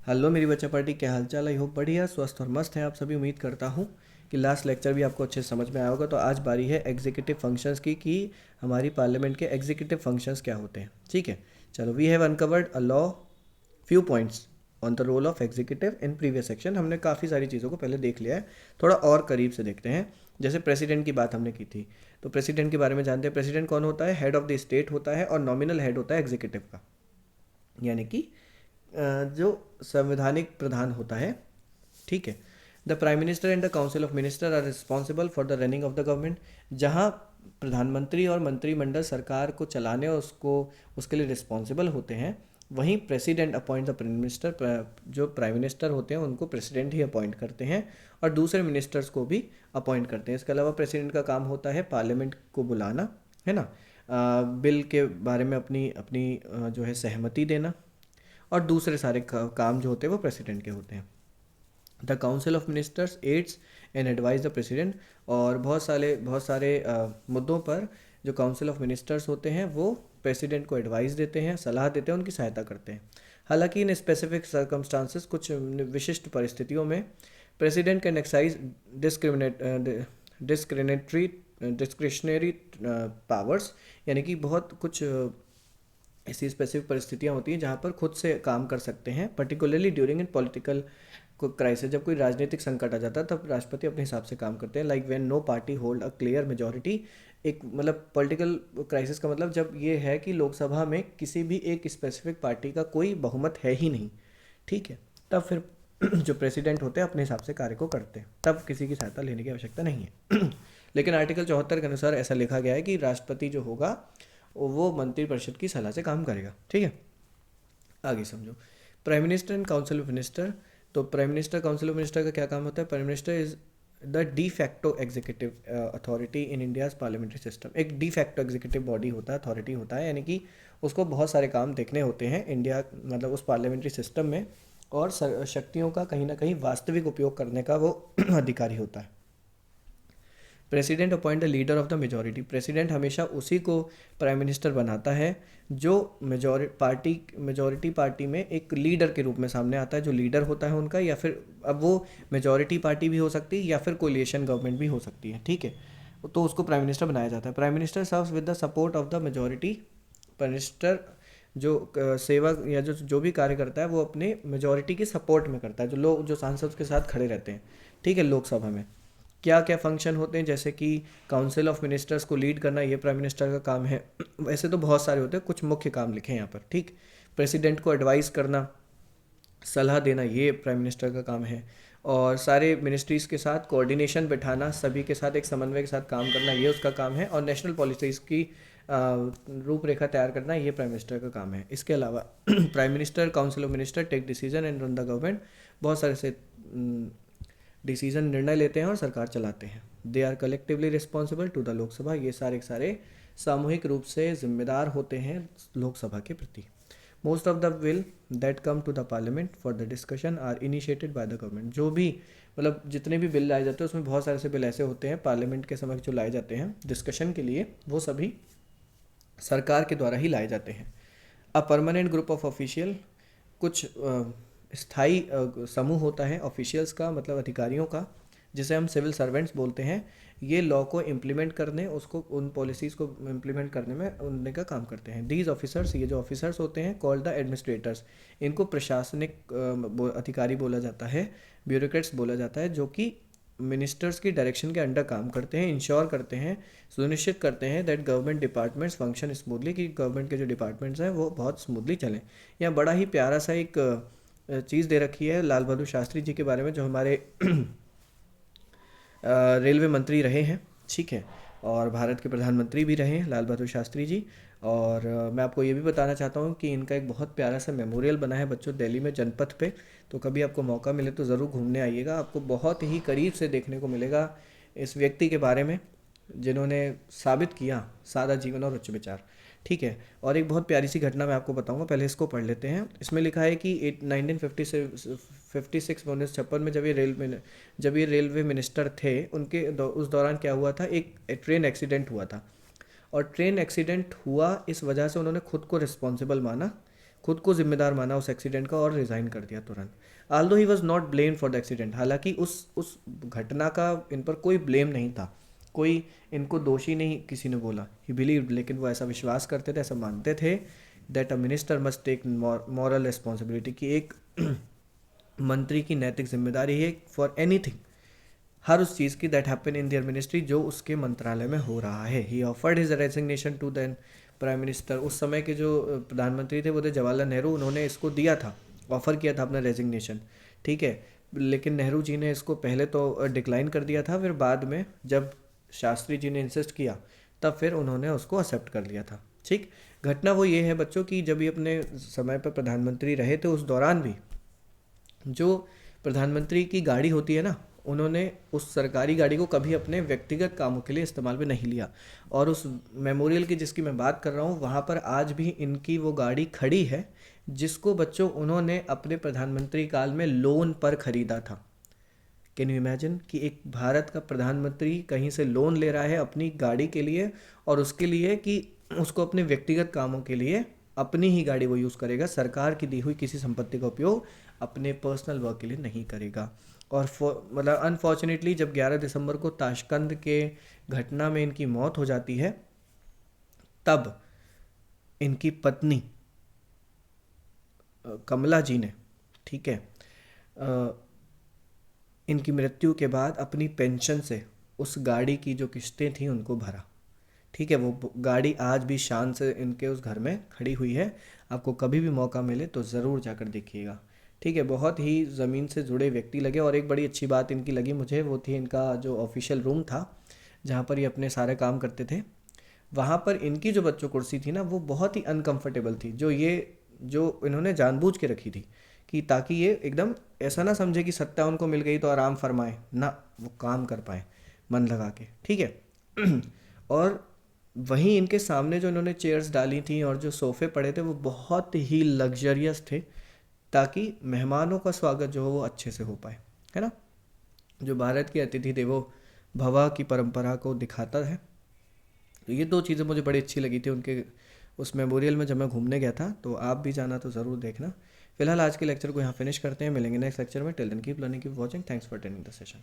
Hello मेरी बच्चा party, क्या हालचाल है? आई होप बढ़िया, स्वस्थ और मस्त हैं आप सभी। उम्मीद करता हूँ कि लास्ट लेक्चर भी आपको अच्छे से समझ में आया होगा। तो आज बारी है एग्जीक्यूटिव फंक्शंस की कि हमारी पार्लियामेंट के एग्जीक्यूटिव फंक्शंस क्या होते हैं। ठीक है, चलो। We have uncovered a law few points on the role of executive in previous section. हमने काफ़ी सारी चीज़ों को पहले देख लिया है, थोड़ा और करीब से देखते हैं। जैसे प्रेसिडेंट की बात हमने की थी, तो प्रेसिडेंट के बारे में जानते हैं। प्रेसिडेंट कौन होता है? हेड ऑफ द स्टेट होता है और नॉमिनल हेड होता है एग्जीक्यूटिव का, यानी कि जो संवैधानिक प्रधान होता है। ठीक है। The prime minister and the council of minister are responsible for the running of the government. जहाँ प्रधानमंत्री और मंत्रिमंडल सरकार को चलाने और उसको उसके लिए रिस्पॉन्सिबल होते हैं, वहीं president appoint the prime minister. जो प्राइम मिनिस्टर होते हैं उनको प्रेसिडेंट ही अपॉइंट करते हैं और दूसरे मिनिस्टर्स को भी अपॉइंट करते हैं। इसके अलावा प्रेसिडेंट का काम होता है पार्लियामेंट को बुलाना, है ना, बिल के बारे में अपनी अपनी जो है सहमति देना, और दूसरे सारे काम जो होते हैं वो प्रेसिडेंट के होते हैं। The council of ministers aids and advise the president. और बहुत सारे मुद्दों पर जो काउंसिल ऑफ मिनिस्टर्स होते हैं वो प्रेसिडेंट को एडवाइस देते हैं, सलाह देते हैं, उनकी सहायता करते हैं। हालांकि इन स्पेसिफिक सर्कमस्टांसेस, कुछ विशिष्ट परिस्थितियों में, president can excise discriminatory discretionary powers, यानी कि बहुत कुछ ऐसी स्पेसिफिक परिस्थितियाँ होती हैं जहाँ पर खुद से काम कर सकते हैं। Particularly during in political crisis, जब कोई राजनीतिक संकट आ जाता है तब राष्ट्रपति अपने हिसाब से काम करते हैं। Like when no party hold a clear majority. एक मतलब पॉलिटिकल क्राइसिस का मतलब जब ये है कि लोकसभा में किसी भी एक स्पेसिफिक पार्टी का कोई बहुमत है ही नहीं। ठीक है, तब फिर जो प्रेसिडेंट होते हैं अपने हिसाब से कार्य को करते हैं, तब किसी की सहायता लेने की आवश्यकता नहीं है। लेकिन आर्टिकल 74 के अनुसार ऐसा लिखा गया है कि राष्ट्रपति जो होगा वो मंत्रिपरिषद की सलाह से काम करेगा। ठीक है, आगे समझो। Prime minister and council of minister. तो prime minister, council of minister का क्या काम होता है? Prime minister is the de facto executive authority in India's parliamentary system. एक डी फैक्टो एग्जीक्यूटिव बॉडी होता है, अथॉरिटी होता है, यानी कि उसको बहुत सारे काम देखने होते हैं इंडिया, मतलब उस पार्लियामेंट्री सिस्टम में, और शक्तियों का कहीं ना कहीं वास्तविक उपयोग करने का वो अधिकारी होता है। President appoint the leader of the majority. President हमेशा उसी को प्राइम मिनिस्टर बनाता है जो मेजॉरिटी पार्टी में एक लीडर के रूप में सामने आता है, जो लीडर होता है उनका, या फिर अब वो मेजॉरिटी पार्टी भी हो सकती है या फिर कोलिएशन गवर्नमेंट भी हो सकती है। ठीक है, तो उसको प्राइम मिनिस्टर बनाया जाता है। Prime minister serves with the support of the majority. Prime minister जो सेवा या जो भी कार्य करता है वो अपने मेजॉरिटी के सपोर्ट में करता है, जो लोग जो सांसद के साथ खड़े रहते हैं। ठीक है, लोकसभा में क्या क्या फंक्शन होते हैं, जैसे कि काउंसिल ऑफ मिनिस्टर्स को लीड करना, ये प्राइम मिनिस्टर का काम है। वैसे तो बहुत सारे होते हैं, कुछ मुख्य काम लिखे हैं यहाँ पर। ठीक, प्रेसिडेंट को एडवाइस करना, सलाह देना, ये प्राइम मिनिस्टर का काम है। और सारे मिनिस्ट्रीज़ के साथ कोऑर्डिनेशन बैठाना, सभी के साथ एक समन्वय के साथ काम करना, ये उसका काम है। और नेशनल पॉलिसीज़ की रूपरेखा तैयार करना, ये प्राइम मिनिस्टर का काम है। इसके अलावा prime minister, council of minister take decision and run the government. बहुत सारे से डिसीजन, निर्णय लेते हैं और सरकार चलाते हैं। They are collectively responsible to the Lok Sabha. ये सारे के सारे सामूहिक रूप से जिम्मेदार होते हैं लोकसभा के प्रति। Most of the will that come to the parliament for the discussion are initiated by the government. जो भी मतलब जितने भी बिल लाए जाते हैं उसमें बहुत सारे से बिल ऐसे होते हैं पार्लियामेंट के समक्ष जो लाए जाते हैं डिस्कशन के लिए, वो सभी सरकार के द्वारा ही लाए जाते हैं। A permanent group of official. कुछ स्थायी समूह होता है ऑफिशियल्स का, मतलब अधिकारियों का, जिसे हम सिविल सर्वेंट्स बोलते हैं। ये लॉ को इम्प्लीमेंट करने, उसको उन पॉलिसीज़ को इम्प्लीमेंट करने में उनने का काम करते हैं। दीज ऑफिसर्स, ये जो ऑफिसर्स होते हैं, कॉल्ड द एडमिनिस्ट्रेटर्स। इनको प्रशासनिक अधिकारी बोला जाता है, ब्यूरोक्रेट्स बोला जाता है, जो कि मिनिस्टर्स की डायरेक्शन के अंडर काम करते हैं, इंश्योर करते हैं, सुनिश्चित करते हैं that government departments function smoothly, कि गवर्नमेंट के जो डिपार्टमेंट्स हैं वो बहुत स्मूथली चलें। यहाँ बड़ा ही प्यारा सा एक चीज़ दे रखी है लाल बहादुर शास्त्री जी के बारे में, जो हमारे रेलवे मंत्री रहे हैं। ठीक है, और भारत के प्रधानमंत्री भी रहे हैं लाल बहादुर शास्त्री जी। और मैं आपको ये भी बताना चाहता हूँ कि इनका एक बहुत प्यारा सा मेमोरियल बना है बच्चों, दिल्ली में जनपथ पे। तो कभी आपको मौका मिले तो ज़रूर घूमने आइएगा, आपको बहुत ही करीब से देखने को मिलेगा इस व्यक्ति के बारे में जिन्होंने साबित किया सादा जीवन और उच्च विचार। ठीक है, और एक बहुत प्यारी सी घटना मैं आपको बताऊंगा, पहले इसको पढ़ लेते हैं। इसमें लिखा है कि 1956 1956 में जब ये रेलवे मिनिस्टर थे, उस दौरान क्या हुआ था, एक ट्रेन एक्सीडेंट हुआ था। और ट्रेन एक्सीडेंट हुआ इस वजह से उन्होंने खुद को रिस्पॉन्सिबल माना, खुद को जिम्मेदार माना उस एक्सीडेंट का और रिज़ाइन कर दिया तुरंत। Aldous he was not blamed for the accident, हालांकि उस घटना का इन पर कोई ब्लेम नहीं था, कोई इनको दोषी नहीं किसी ने बोला। ही बिलीव, लेकिन वो ऐसा विश्वास करते थे, ऐसा मानते थे that a minister must take moral responsibility, कि एक मंत्री की नैतिक जिम्मेदारी है फॉर एनीथिंग, हर उस चीज़ की that happen in their ministry, जो उसके मंत्रालय में हो रहा है। He offered his resignation to then prime minister, उस समय के जो प्रधानमंत्री थे वो थे जवाहरलाल नेहरू, उन्होंने इसको दिया था, ऑफर किया था अपना रेजिग्नेशन, ठीक है। लेकिन नेहरू जी ने इसको पहले तो डिक्लाइन कर दिया था, फिर बाद में जब शास्त्री जी ने इंसिस्ट किया तब फिर उन्होंने उसको एक्सेप्ट कर लिया था, ठीक। घटना वो ये है बच्चों की, जब ये अपने समय पर प्रधानमंत्री रहे थे उस दौरान भी जो प्रधानमंत्री की गाड़ी होती है ना, उन्होंने उस सरकारी गाड़ी को कभी अपने व्यक्तिगत कामों के लिए इस्तेमाल में नहीं लिया। और उस मेमोरियल की जिसकी मैं बात कर रहा हूँ, वहाँ पर आज भी इनकी वो गाड़ी खड़ी है, जिसको बच्चों उन्होंने अपने प्रधानमंत्री काल में लोन पर खरीदा था। कैन यू इमेजिन कि एक भारत का प्रधानमंत्री कहीं से लोन ले रहा है अपनी गाड़ी के लिए, और उसके लिए कि उसको अपने व्यक्तिगत कामों के लिए अपनी ही गाड़ी वो यूज़ करेगा, सरकार की दी हुई किसी संपत्ति का उपयोग अपने पर्सनल वर्क के लिए नहीं करेगा। और मतलब अनफॉर्चुनेटली जब 11 दिसंबर को ताशकंद के घटना में इनकी मौत हो जाती है, तब इनकी पत्नी कमला जी ने, ठीक है, इनकी मृत्यु के बाद अपनी पेंशन से उस गाड़ी की जो किस्तें थी उनको भरा, ठीक है। वो गाड़ी आज भी शान से इनके उस घर में खड़ी हुई है, आपको कभी भी मौका मिले तो ज़रूर जाकर देखिएगा, ठीक है। बहुत ही ज़मीन से जुड़े व्यक्ति लगे। और एक बड़ी अच्छी बात इनकी लगी मुझे, वो थी इनका जो ऑफिशियल रूम था जहाँ पर ये अपने सारे काम करते थे, वहाँ पर इनकी जो बच्चों कुर्सी थी ना, वो बहुत ही अनकंफर्टेबल थी, जो इन्होंने जानबूझ के रखी थी, कि ताकि ये एकदम ऐसा ना समझे कि सत्ता उनको मिल गई तो आराम फरमाए ना, वो काम कर पाए मन लगा के, ठीक है। और वहीं इनके सामने जो इन्होंने चेयर्स डाली थी और जो सोफ़े पड़े थे वो बहुत ही लग्जरियस थे, ताकि मेहमानों का स्वागत जो हो वो अच्छे से हो पाए, है ना। जो भारत की अतिथि देवो भव की परंपरा को दिखाता है। तो ये दो चीज़ें मुझे बड़ी अच्छी लगी थी उनके उस मेमोरियल में जब मैं घूमने गया था, तो आप भी जाना तो ज़रूर देखना। फिलहाल आज के लेक्चर को यहाँ फिनिश करते हैं, मिलेंगे नेक्स्ट लेक्चर में। Till then keep learning, keep watching, thanks for attending the session.